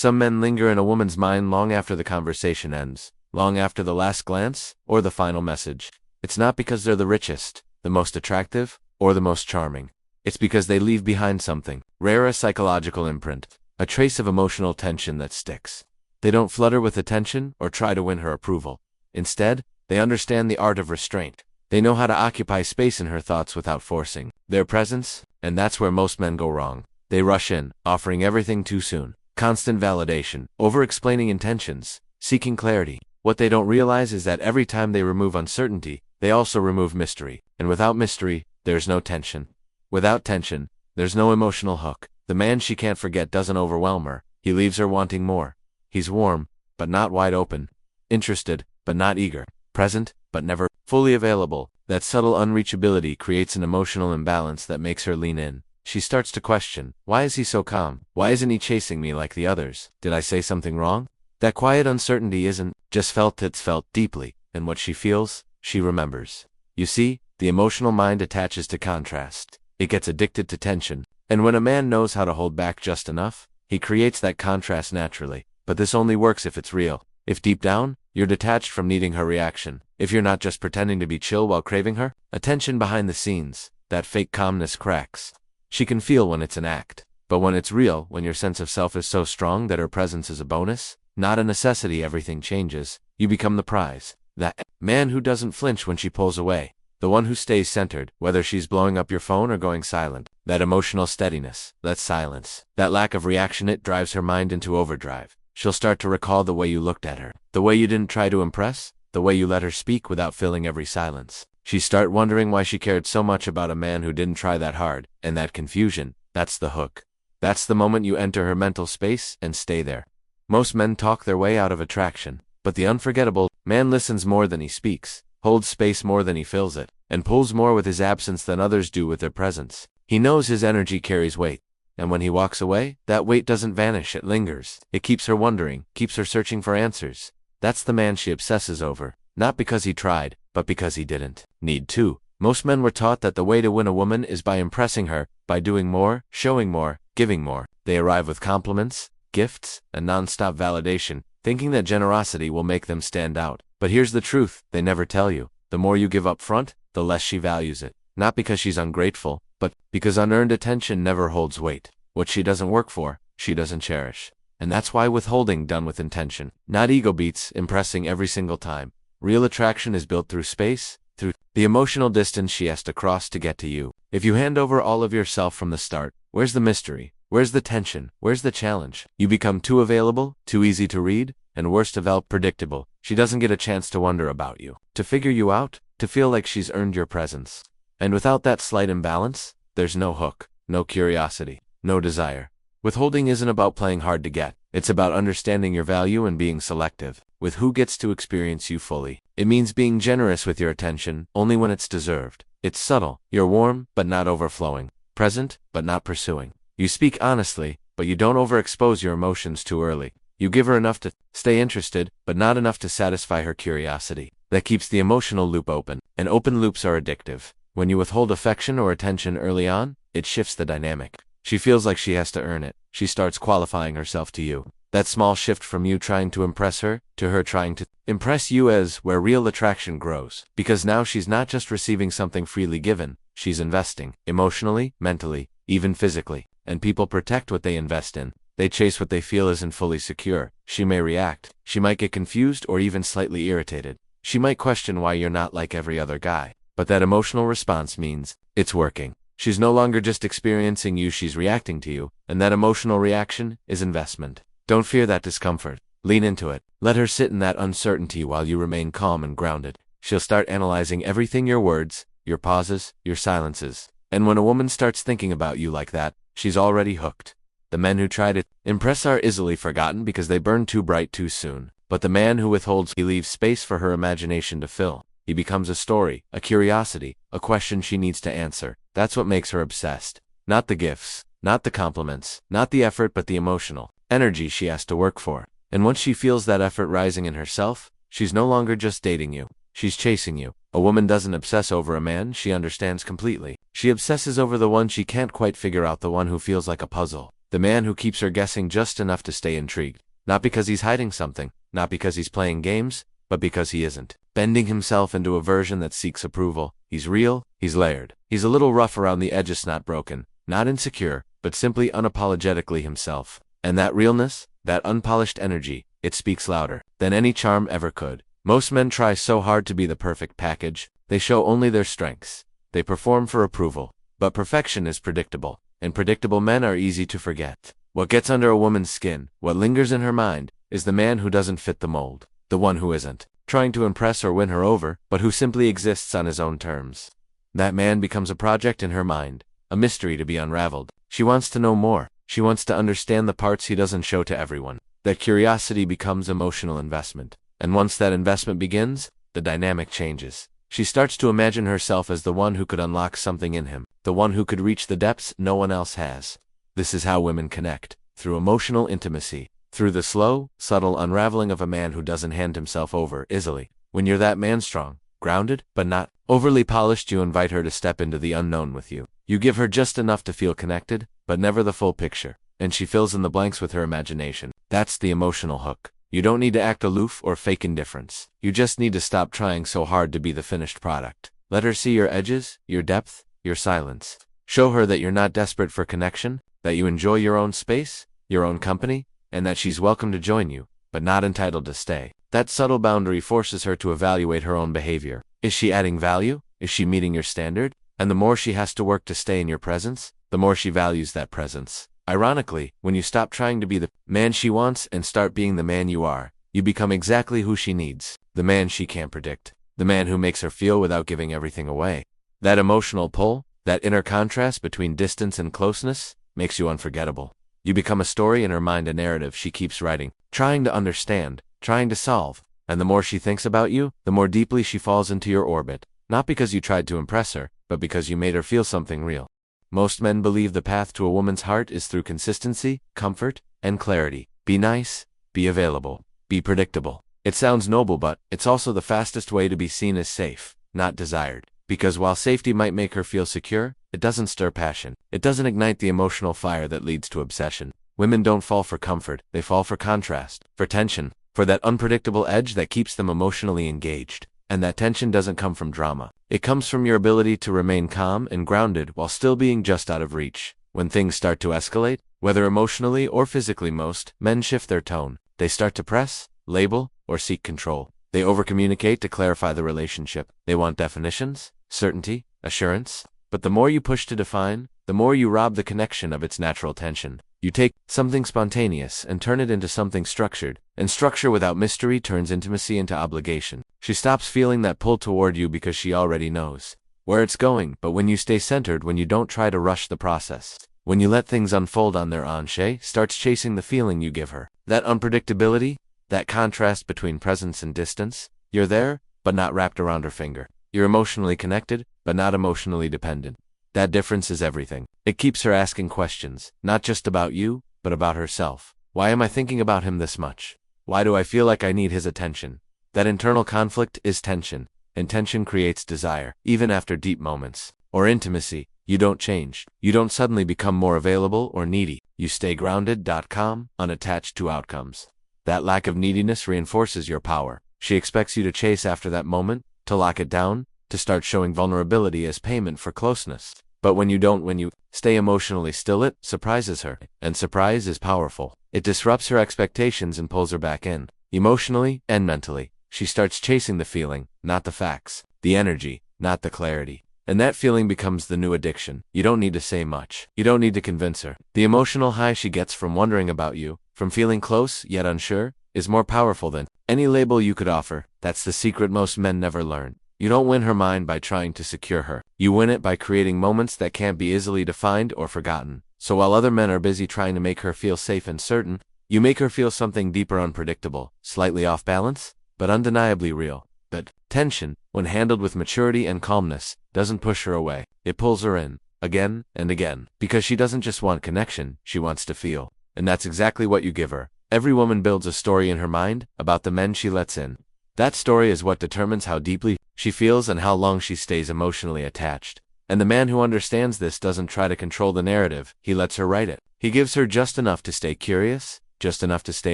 Some men linger in a woman's mind long after the conversation ends, long after the last glance, or the final message. It's not because they're the richest, the most attractive, or the most charming. It's because they leave behind something, rare, a psychological imprint, a trace of emotional tension that sticks. They don't flutter with attention or try to win her approval. Instead, they understand the art of restraint. They know how to occupy space in her thoughts without forcing their presence, and that's where most men go wrong. They rush in, offering everything too soon. Constant validation, over-explaining intentions, seeking clarity. What they don't realize is that every time they remove uncertainty, they also remove mystery. And without mystery, there's no tension. Without tension, there's no emotional hook. The man she can't forget doesn't overwhelm her. He leaves her wanting more. He's warm, but not wide open. Interested, but not eager. Present, but never fully available. That subtle unreachability creates an emotional imbalance that makes her lean in. She starts to question, why is he so calm? Why isn't he chasing me like the others? Did I say something wrong? That quiet uncertainty isn't just felt, it's felt deeply, and what she feels, she remembers. You see, the emotional mind attaches to contrast. It gets addicted to tension, and when a man knows how to hold back just enough, he creates that contrast naturally. But this only works if it's real. If deep down, you're detached from needing her reaction. If you're not just pretending to be chill while craving her, attention behind the scenes, that fake calmness cracks. She can feel when it's an act, but when it's real, when your sense of self is so strong that her presence is a bonus, not a necessity, everything changes. You become the prize. That man who doesn't flinch when she pulls away. The one who stays centered, whether she's blowing up your phone or going silent. That emotional steadiness, that silence, that lack of reaction, it drives her mind into overdrive. She'll start to recall the way you looked at her, the way you didn't try to impress, the way you let her speak without filling every silence. She start wondering why she cared so much about a man who didn't try that hard, and that confusion, that's the hook. That's the moment you enter her mental space and stay there. Most men talk their way out of attraction, but the unforgettable man listens more than he speaks, holds space more than he fills it, and pulls more with his absence than others do with their presence. He knows his energy carries weight, and when he walks away, that weight doesn't vanish, it lingers. It keeps her wondering, keeps her searching for answers. That's the man she obsesses over, not because he tried, but because he didn't need to. Most men were taught that the way to win a woman is by impressing her, by doing more, showing more, giving more. They arrive with compliments, gifts, and non-stop validation, thinking that generosity will make them stand out. But here's the truth, they never tell you. The more you give up front, the less she values it. Not because she's ungrateful, but because unearned attention never holds weight. What she doesn't work for, she doesn't cherish. And that's why withholding done with intention, not ego beats, impressing every single time. Real attraction is built through space, through the emotional distance she has to cross to get to you. If you hand over all of yourself from the start, where's the mystery? Where's the tension? Where's the challenge? You become too available, too easy to read, and worst of all, predictable. She doesn't get a chance to wonder about you, to figure you out, to feel like she's earned your presence. And without that slight imbalance, there's no hook, no curiosity, no desire. Withholding isn't about playing hard to get. It's about understanding your value and being selective with who gets to experience you fully. It means being generous with your attention, only when it's deserved. It's subtle. You're warm, but not overflowing. Present, but not pursuing. You speak honestly, but you don't overexpose your emotions too early. You give her enough to stay interested, but not enough to satisfy her curiosity. That keeps the emotional loop open, and open loops are addictive. When you withhold affection or attention early on, it shifts the dynamic. She feels like she has to earn it. She starts qualifying herself to you. That small shift from you trying to impress her, to her trying to impress you is where real attraction grows. Because now she's not just receiving something freely given, she's investing, emotionally, mentally, even physically. And people protect what they invest in. They chase what they feel isn't fully secure. She may react. She might get confused or even slightly irritated. She might question why you're not like every other guy. But that emotional response means it's working. She's no longer just experiencing you, she's reacting to you. And that emotional reaction is investment. Don't fear that discomfort. Lean into it. Let her sit in that uncertainty while you remain calm and grounded. She'll start analyzing everything, your words, your pauses, your silences. And when a woman starts thinking about you like that, she's already hooked. The men who try to impress are easily forgotten because they burn too bright too soon. But the man who withholds, he leaves space for her imagination to fill. He becomes a story, a curiosity, a question she needs to answer. That's what makes her obsessed. Not the gifts, not the compliments, not the effort, but the emotional energy she has to work for. And once she feels that effort rising in herself, she's no longer just dating you. She's chasing you. A woman doesn't obsess over a man she understands completely. She obsesses over the one she can't quite figure out, the one who feels like a puzzle. The man who keeps her guessing just enough to stay intrigued. Not because he's hiding something, not because he's playing games, but because he isn't bending himself into a version that seeks approval. He's real, he's layered. He's a little rough around the edges, not broken, not insecure, but simply unapologetically himself. And that realness, that unpolished energy, it speaks louder than any charm ever could. Most men try so hard to be the perfect package. They show only their strengths. They perform for approval. But perfection is predictable, and predictable men are easy to forget. What gets under a woman's skin, what lingers in her mind, is the man who doesn't fit the mold. The one who isn't trying to impress or win her over, but who simply exists on his own terms. That man becomes a project in her mind, a mystery to be unraveled. She wants to know more. She wants to understand the parts he doesn't show to everyone. That curiosity becomes emotional investment. And once that investment begins, the dynamic changes. She starts to imagine herself as the one who could unlock something in him, the one who could reach the depths no one else has. This is how women connect, through emotional intimacy, through the slow, subtle unraveling of a man who doesn't hand himself over easily. When you're that man, strong, grounded, but not overly polished, you invite her to step into the unknown with you. You give her just enough to feel connected, but never the full picture, and she fills in the blanks with her imagination. That's the emotional hook. You don't need to act aloof or fake indifference. You just need to stop trying so hard to be the finished product. Let her see your edges, your depth, your silence. Show her that you're not desperate for connection, that you enjoy your own space, your own company, and that she's welcome to join you, but not entitled to stay. That subtle boundary forces her to evaluate her own behavior. Is she adding value? Is she meeting your standard? And the more she has to work to stay in your presence, the more she values that presence. Ironically, when you stop trying to be the man she wants and start being the man you are, you become exactly who she needs. The man she can't predict. The man who makes her feel without giving everything away. That emotional pull, that inner contrast between distance and closeness, makes you unforgettable. You become a story in her mind, a narrative she keeps writing, trying to understand, trying to solve. And the more she thinks about you, the more deeply she falls into your orbit. Not because you tried to impress her, but because you made her feel something real. Most men believe the path to a woman's heart is through consistency, comfort, and clarity. Be nice, be available, be predictable. It sounds noble, but it's also the fastest way to be seen as safe, not desired. Because while safety might make her feel secure, it doesn't stir passion. It doesn't ignite the emotional fire that leads to obsession. Women don't fall for comfort, they fall for contrast, for tension, for that unpredictable edge that keeps them emotionally engaged. And that tension doesn't come from drama. It comes from your ability to remain calm and grounded while still being just out of reach. When things start to escalate, whether emotionally or physically, most men shift their tone. They start to press, label, or seek control. They overcommunicate to clarify the relationship. They want definitions, certainty, assurance. But the more you push to define, the more you rob the connection of its natural tension. You take something spontaneous and turn it into something structured, and structure without mystery turns intimacy into obligation. She stops feeling that pull toward you because she already knows where it's going. But when you stay centered, when you don't try to rush the process, when you let things unfold on their own, she starts chasing the feeling you give her. That unpredictability, that contrast between presence and distance. You're there, but not wrapped around her finger. You're emotionally connected, but not emotionally dependent. That difference is everything. It keeps her asking questions, not just about you, but about herself. Why am I thinking about him this much? Why do I feel like I need his attention? That internal conflict is tension, and tension creates desire, even after deep moments, or intimacy. You don't change. You don't suddenly become more available or needy. You stay grounded, calm, unattached to outcomes. That lack of neediness reinforces your power. She expects you to chase after that moment, to lock it down, to start showing vulnerability as payment for closeness. But when you don't, when you stay emotionally still, it surprises her. And surprise is powerful. It disrupts her expectations and pulls her back in. Emotionally and mentally, she starts chasing the feeling, not the facts. The energy, not the clarity. And that feeling becomes the new addiction. You don't need to say much. You don't need to convince her. The emotional high she gets from wondering about you, from feeling close yet unsure, is more powerful than any label you could offer. That's the secret most men never learn. You don't win her mind by trying to secure her. You win it by creating moments that can't be easily defined or forgotten. So while other men are busy trying to make her feel safe and certain, you make her feel something deeper, unpredictable, slightly off balance, but undeniably real. But tension, when handled with maturity and calmness, doesn't push her away. It pulls her in, again and again. Because she doesn't just want connection, she wants to feel. And that's exactly what you give her. Every woman builds a story in her mind about the men she lets in. That story is what determines how deeply she feels and how long she stays emotionally attached. And the man who understands this doesn't try to control the narrative, he lets her write it. He gives her just enough to stay curious, just enough to stay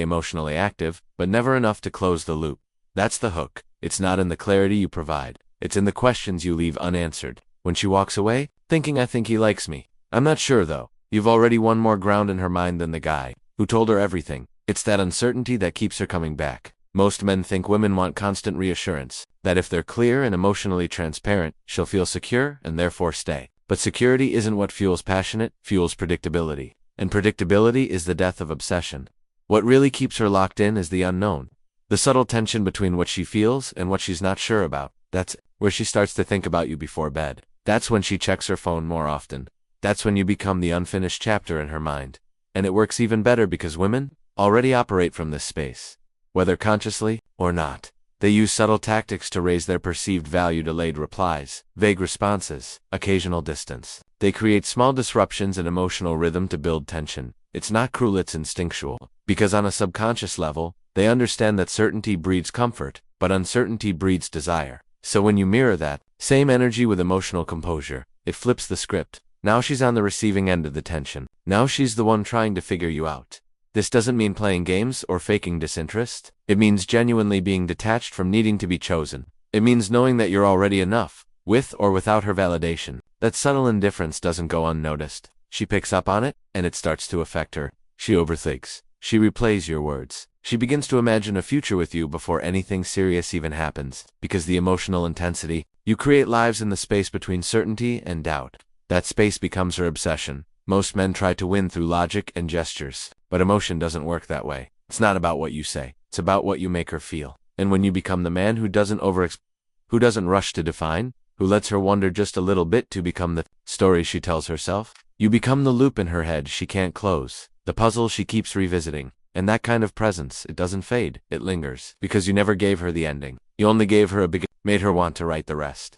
emotionally active, but never enough to close the loop. That's the hook. It's not in the clarity you provide. It's in the questions you leave unanswered. When she walks away, thinking I think he likes me. I'm not sure though. You've already won more ground in her mind than the guy who told her everything. It's that uncertainty that keeps her coming back. Most men think women want constant reassurance, that if they're clear and emotionally transparent, she'll feel secure and therefore stay. But security isn't what fuels passion, it fuels predictability. And predictability is the death of obsession. What really keeps her locked in is the unknown. The subtle tension between what she feels and what she's not sure about. That's where she starts to think about you before bed. That's when she checks her phone more often. That's when you become the unfinished chapter in her mind. And it works even better because women already operate from this space. Whether consciously or not, they use subtle tactics to raise their perceived value: delayed replies, vague responses, occasional distance. They create small disruptions in emotional rhythm to build tension. It's not cruel, it's instinctual. Because on a subconscious level, they understand that certainty breeds comfort, but uncertainty breeds desire. So when you mirror that same energy with emotional composure, it flips the script. Now she's on the receiving end of the tension. Now she's the one trying to figure you out. This doesn't mean playing games or faking disinterest. It means genuinely being detached from needing to be chosen. It means knowing that you're already enough, with or without her validation. That subtle indifference doesn't go unnoticed. She picks up on it, and it starts to affect her. She overthinks. She replays your words. She begins to imagine a future with you before anything serious even happens. Because the emotional intensity, you create lives in the space between certainty and doubt. That space becomes her obsession. Most men try to win through logic and gestures, but emotion doesn't work that way. It's not about what you say. It's about what you make her feel. And when you become the man who doesn't rush to define, who lets her wonder just a little bit to become the story she tells herself, you become the loop in her head she can't close, the puzzle she keeps revisiting. And that kind of presence, it doesn't fade, it lingers. Because you never gave her the ending. You only gave her a beginning, made her want to write the rest.